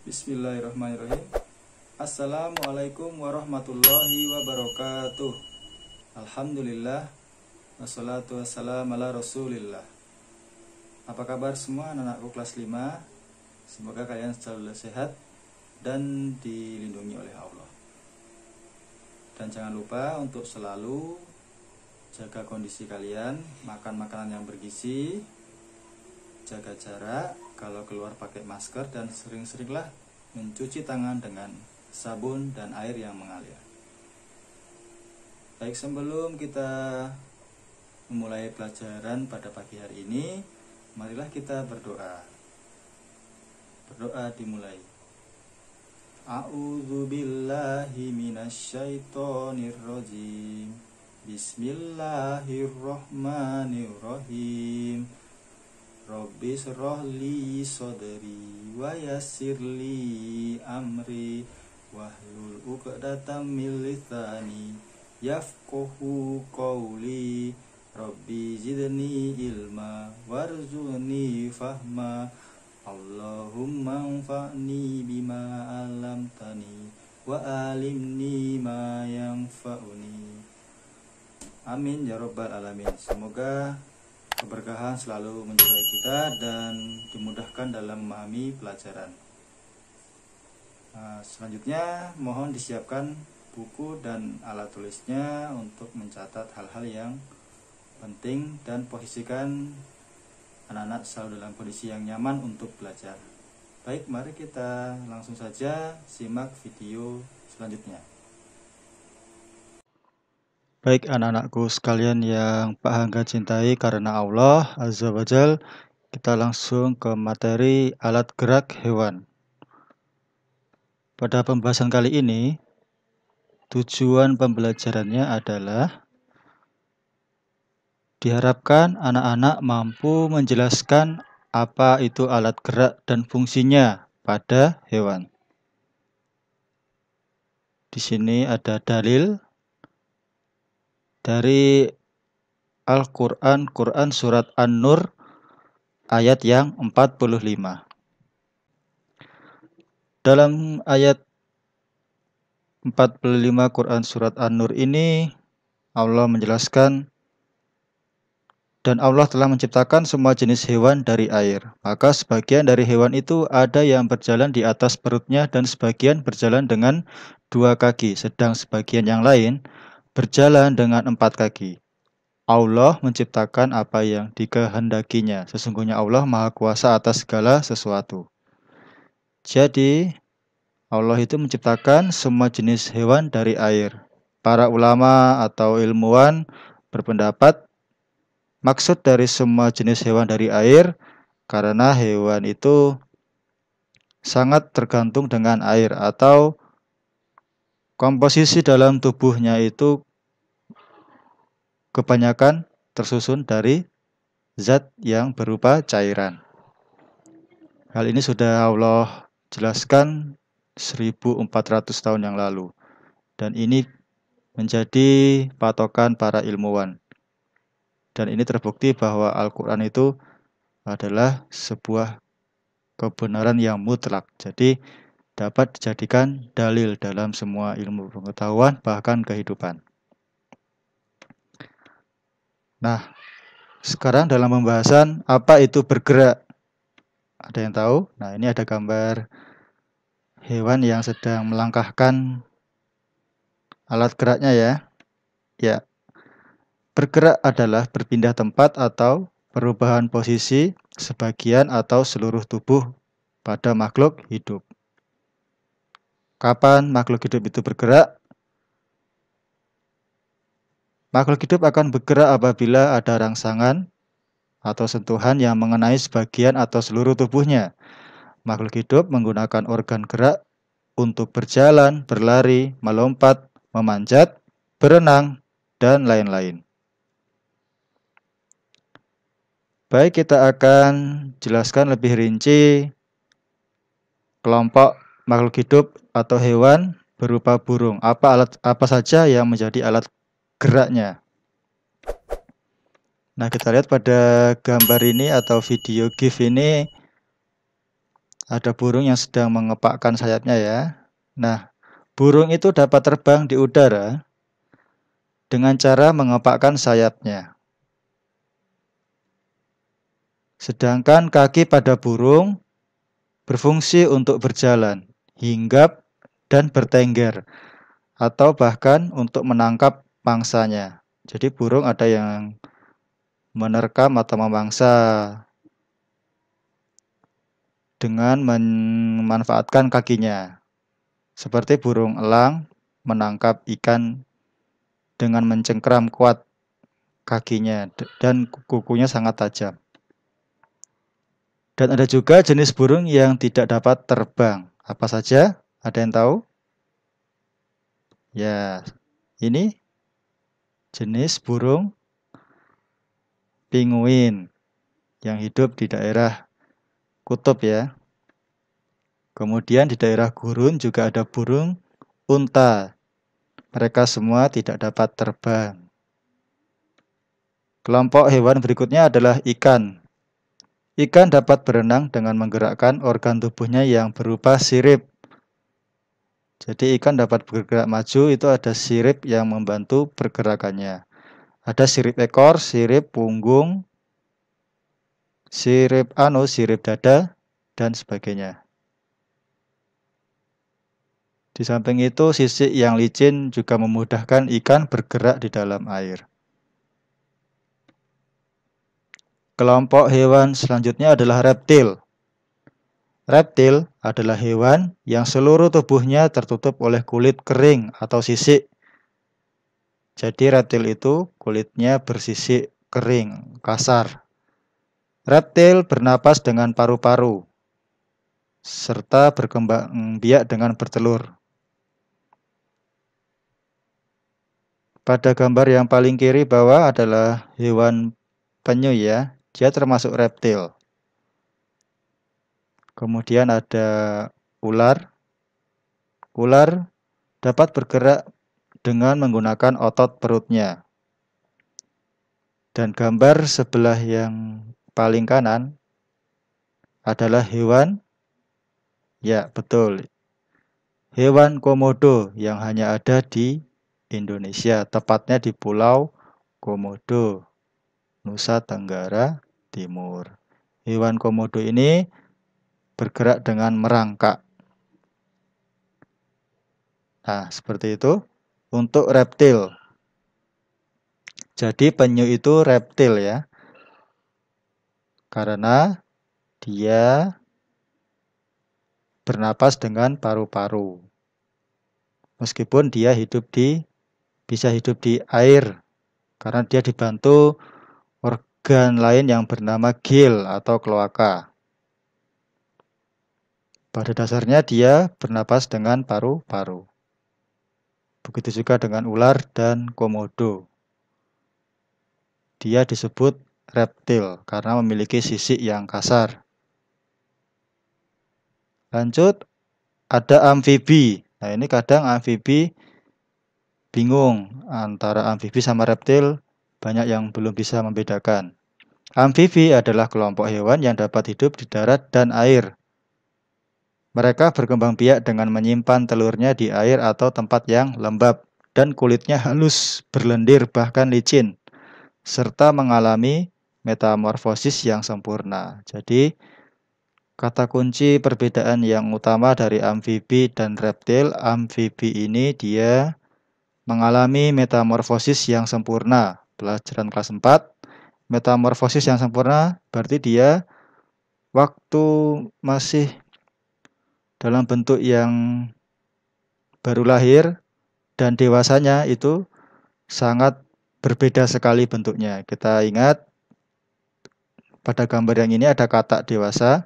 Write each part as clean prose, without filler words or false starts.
Bismillahirrahmanirrahim. Assalamualaikum warahmatullahi wabarakatuh. Alhamdulillah, wassalatu wassalamu ala rasulillah. Apa kabar semua anak-anakku kelas 5? Semoga kalian selalu sehat dan dilindungi oleh Allah. Dan jangan lupa untuk selalu jaga kondisi kalian, makan makanan yang bergizi, jaga jarak, kalau keluar pakai masker, dan sering-seringlah mencuci tangan dengan sabun dan air yang mengalir. Baik, sebelum kita memulai pelajaran pada pagi hari ini, marilah kita berdoa. Berdoa dimulai. A'udzubillahi minasyaitonirrajim. Bismillahirrahmanirrahim. Rabbi shrah li sadri wa yassir li amri wahlul 'uqdatam min lisani yafqahu qawli. Rabbi zidni ilma warzuqni fahma. Allahumma anfa'ni bima 'allamtani wa alimni ma yanfa'uni. Amin ya rabbal alamin. Semoga keberkahan selalu menyertai kita dan dimudahkan dalam memahami pelajaran. Selanjutnya mohon disiapkan buku dan alat tulisnya untuk mencatat hal-hal yang penting dan posisikan anak-anak selalu dalam kondisi yang nyaman untuk belajar. Baik, mari kita langsung saja simak video selanjutnya. Baik anak-anakku sekalian yang Pak Hangga cintai karena Allah Azza wa Jal, kita langsung ke materi alat gerak hewan. Pada pembahasan kali ini, tujuan pembelajarannya adalah diharapkan anak-anak mampu menjelaskan apa itu alat gerak dan fungsinya pada hewan. Di sini ada dalil dari Al-Quran, Quran Surat An-Nur ayat yang 45. Dalam ayat 45 Quran Surat An-Nur ini, Allah menjelaskan, dan Allah telah menciptakan semua jenis hewan dari air. Maka sebagian dari hewan itu ada yang berjalan di atas perutnya dan sebagian berjalan dengan 2 kaki, sedang sebagian yang lain berjalan dengan 4 kaki. Allah menciptakan apa yang dikehendakinya. Sesungguhnya Allah Maha Kuasa atas segala sesuatu. Jadi, Allah itu menciptakan semua jenis hewan dari air. Para ulama atau ilmuwan berpendapat maksud dari semua jenis hewan dari air karena hewan itu sangat tergantung dengan air atau komposisi dalam tubuhnya itu kebanyakan tersusun dari zat yang berupa cairan. Hal ini sudah Allah jelaskan 1400 tahun yang lalu. Dan ini menjadi patokan para ilmuwan. Dan ini terbukti bahwa Al-Quran itu adalah sebuah kebenaran yang mutlak. Jadi dapat dijadikan dalil dalam semua ilmu pengetahuan bahkan kehidupan. Nah, sekarang dalam pembahasan apa itu bergerak? Ada yang tahu? Nah, ini ada gambar hewan yang sedang melangkahkan alat geraknya ya. Ya. Bergerak adalah berpindah tempat atau perubahan posisi sebagian atau seluruh tubuh pada makhluk hidup. Kapan makhluk hidup itu bergerak? Makhluk hidup akan bergerak apabila ada rangsangan atau sentuhan yang mengenai sebagian atau seluruh tubuhnya. Makhluk hidup menggunakan organ gerak untuk berjalan, berlari, melompat, memanjat, berenang, dan lain-lain. Baik, kita akan jelaskan lebih rinci kelompok makhluk hidup atau hewan berupa burung. Apa saja yang menjadi alat geraknya? Nah, kita lihat pada gambar ini atau video GIF ini ada burung yang sedang mengepakkan sayapnya ya. Nah, burung itu dapat terbang di udara dengan cara mengepakkan sayapnya. Sedangkan kaki pada burung berfungsi untuk berjalan, hinggap, dan bertengger, atau bahkan untuk menangkap mangsanya. Jadi burung ada yang menerkam atau memangsa dengan memanfaatkan kakinya. Seperti burung elang menangkap ikan dengan mencengkram kuat kakinya dan kukunya sangat tajam. Dan ada juga jenis burung yang tidak dapat terbang. Apa saja? Ada yang tahu? Ya, ini jenis burung pinguin yang hidup di daerah kutub ya. Kemudian di daerah gurun juga ada burung unta. Mereka semua tidak dapat terbang. Kelompok hewan berikutnya adalah ikan. Ikan dapat berenang dengan menggerakkan organ tubuhnya yang berupa sirip. Jadi ikan dapat bergerak maju, itu ada sirip yang membantu pergerakannya. Ada sirip ekor, sirip punggung, sirip dada, dan sebagainya. Di samping itu, sisik yang licin juga memudahkan ikan bergerak di dalam air. Kelompok hewan selanjutnya adalah reptil. Reptil adalah hewan yang seluruh tubuhnya tertutup oleh kulit kering atau sisik. Jadi reptil itu kulitnya bersisik kering, kasar. Reptil bernapas dengan paru-paru, serta berkembang biak dengan bertelur. Pada gambar yang paling kiri bawah adalah hewan penyu ya, dia termasuk reptil. Kemudian ada ular. Ular dapat bergerak dengan menggunakan otot perutnya. Dan gambar sebelah yang paling kanan adalah hewan, ya betul, hewan komodo yang hanya ada di Indonesia, tepatnya di Pulau Komodo, Nusa Tenggara Timur. Hewan komodo ini bergerak dengan merangkak. Nah, seperti itu untuk reptil. Jadi penyu itu reptil ya, karena dia bernapas dengan paru-paru. Meskipun dia bisa hidup di air, karena dia dibantu organ lain yang bernama gil atau kloaka. Pada dasarnya dia bernapas dengan paru-paru. Begitu juga dengan ular dan komodo. Dia disebut reptil karena memiliki sisik yang kasar. Lanjut, ada amfibi. Nah, ini kadang amfibi bingung antara amfibi sama reptil, banyak yang belum bisa membedakan. Amfibi adalah kelompok hewan yang dapat hidup di darat dan air. Mereka berkembang biak dengan menyimpan telurnya di air atau tempat yang lembab dan kulitnya halus, berlendir bahkan licin, serta mengalami metamorfosis yang sempurna. Jadi, kata kunci perbedaan yang utama dari amfibi dan reptil, amfibi ini dia mengalami metamorfosis yang sempurna. Pelajaran kelas 4, metamorfosis yang sempurna berarti dia waktu masih dalam bentuk yang baru lahir dan dewasanya itu sangat berbeda sekali bentuknya. Kita ingat pada gambar yang ini ada katak dewasa.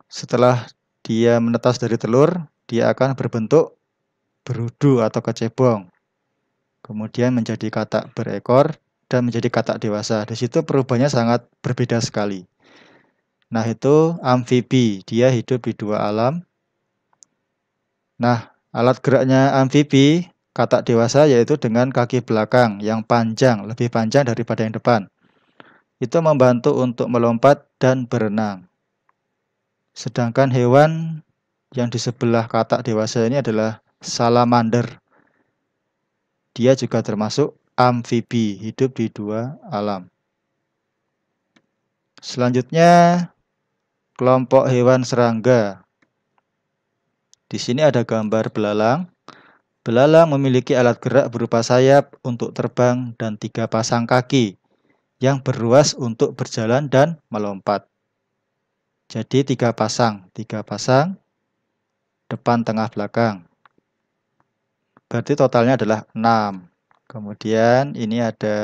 Setelah dia menetas dari telur, dia akan berbentuk berudu atau kecebong. Kemudian menjadi katak berekor dan menjadi katak dewasa. Di situ perubahannya sangat berbeda sekali. Nah, itu amfibi, dia hidup di dua alam. Nah, alat geraknya amfibi katak dewasa yaitu dengan kaki belakang yang panjang, lebih panjang daripada yang depan. Itu membantu untuk melompat dan berenang. Sedangkan hewan yang di sebelah katak dewasa ini adalah salamander. Dia juga termasuk amfibi, hidup di dua alam. Selanjutnya, kelompok hewan serangga. Di sini ada gambar belalang. Belalang memiliki alat gerak berupa sayap untuk terbang dan 3 pasang kaki yang berruas untuk berjalan dan melompat. Jadi 3 pasang, depan, tengah, belakang. Berarti totalnya adalah 6. Kemudian ini ada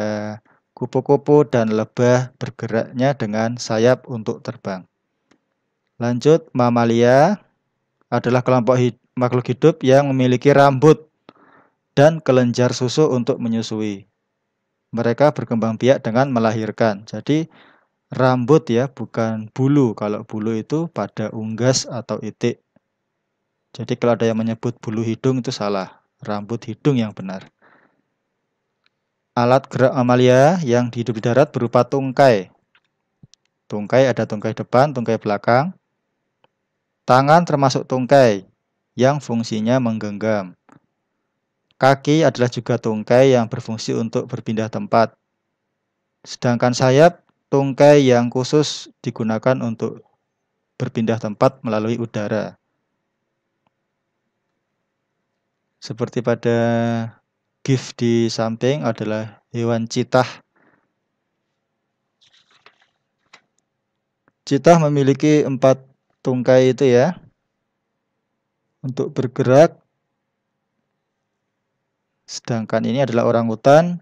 kupu-kupu dan lebah bergeraknya dengan sayap untuk terbang. Lanjut, mamalia adalah kelompok makhluk hidup yang memiliki rambut dan kelenjar susu untuk menyusui. Mereka berkembang biak dengan melahirkan. Jadi rambut ya, bukan bulu. Kalau bulu itu pada unggas atau itik. Jadi kalau ada yang menyebut bulu hidung itu salah. Rambut hidung yang benar. Alat gerak mamalia yang hidup di darat berupa tungkai. Tungkai ada tungkai depan, tungkai belakang. Tangan termasuk tungkai yang fungsinya menggenggam. Kaki adalah juga tungkai yang berfungsi untuk berpindah tempat. Sedangkan sayap, tungkai yang khusus digunakan untuk berpindah tempat melalui udara. Seperti pada GIF di samping adalah hewan citah. Citah memiliki 4 tungkai itu ya. Untuk bergerak. Sedangkan ini adalah orangutan.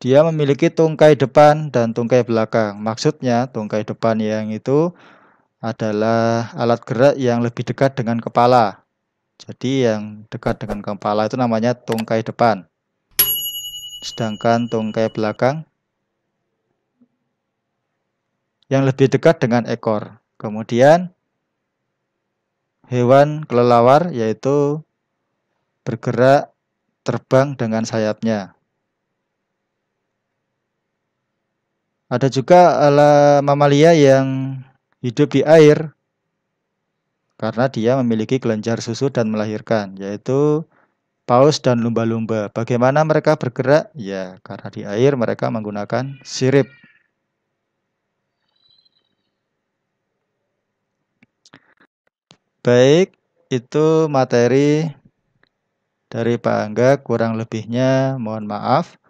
Dia memiliki tungkai depan dan tungkai belakang. Maksudnya tungkai depan yang itu adalah alat gerak yang lebih dekat dengan kepala. Jadi yang dekat dengan kepala itu namanya tungkai depan. Sedangkan tungkai belakang yang lebih dekat dengan ekor. Kemudian hewan kelelawar yaitu bergerak terbang dengan sayapnya. Ada juga mamalia yang hidup di air karena dia memiliki kelenjar susu dan melahirkan, yaitu paus dan lumba-lumba. Bagaimana mereka bergerak? Ya, karena di air mereka menggunakan sirip. Baik, itu materi dari Pak Angga, kurang lebihnya mohon maaf.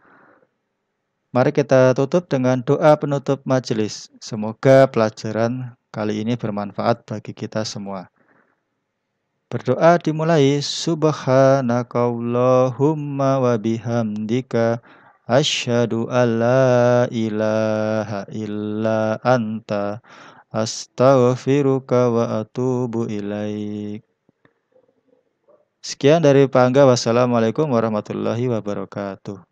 Mari kita tutup dengan doa penutup majelis. Semoga pelajaran kali ini bermanfaat bagi kita semua. Berdoa dimulai, subhanakallahumma wa bihamdika asyhadu alla ilaha illa anta astaghfiruka wa atubu ilaik. Sekian dari Pak Angga. Wassalamualaikum warahmatullahi wabarakatuh.